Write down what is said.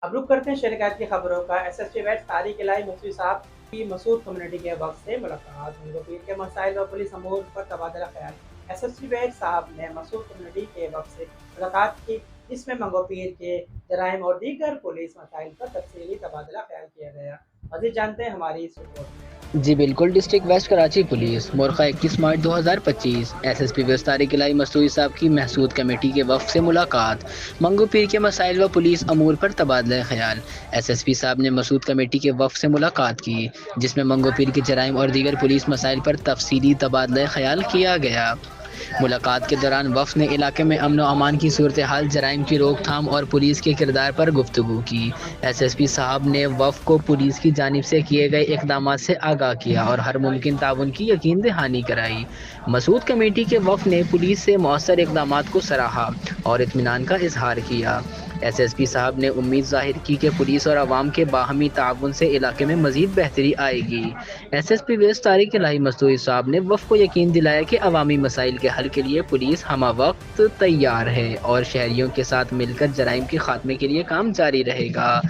اب رخ کرتے ہیں شہر کی خبروں کا۔ ایس ایس پی ویٹ طارق الہی مفتی صاحب کی مسعود کمیونٹی کے وقت سے ملاقات، منگو پیر کے مسائل و پولیس امور پر تبادلہ خیال۔ ایس ایس پی ویٹ صاحب نے مسعود کمیونٹی کے وقت سے ملاقات کی، جس میں منگو پیر کے جرائم اور دیگر پولیس مسائل پر تفصیلی تبادلہ خیال کیا گیا۔ مزید جانتے ہیں ہماری اس رپورٹ میں۔ جی بالکل، ڈسٹرکٹ ویسٹ کراچی پولیس مورخہ 21 March 2025 S S P waste Tariq Elahi Masood صاحب کی محسود کمیٹی کے وفد سے ملاقات، منگو پیر کے مسائل و پولیس امور پر تبادلہ خیال۔ ایس ایس پی صاحب نے مسعود کمیٹی کے وفد سے ملاقات کی، جس میں منگو پیر کے جرائم اور دیگر پولیس مسائل پر تفصیلی تبادلہ خیال کیا گیا۔ ملاقات کے دوران وفد نے علاقے میں امن و امان کی صورتحال، جرائم کی روک تھام اور پولیس کے کردار پر گفتگو کی۔ ایس ایس پی صاحب نے وفد کو پولیس کی جانب سے کیے گئے اقدامات سے آگاہ کیا اور ہر ممکن تعاون کی یقین دہانی کرائی۔ مسعود کمیٹی کے وفد نے پولیس سے مؤثر اقدامات کو سراہا اور اطمینان کا اظہار کیا۔ ایس ایس پی صاحب نے امید ظاہر کی کہ پولیس اور عوام کے باہمی تعاون سے علاقے میں مزید بہتری آئے گی۔ S S P waste Tariq Elahi Masood صاحب نے وفد کو یقین دلایا کہ عوامی مسائل کے حل کے لیے پولیس ہمہ وقت تیار ہے اور شہریوں کے ساتھ مل کر جرائم کے خاتمے کے لیے کام جاری رہے گا۔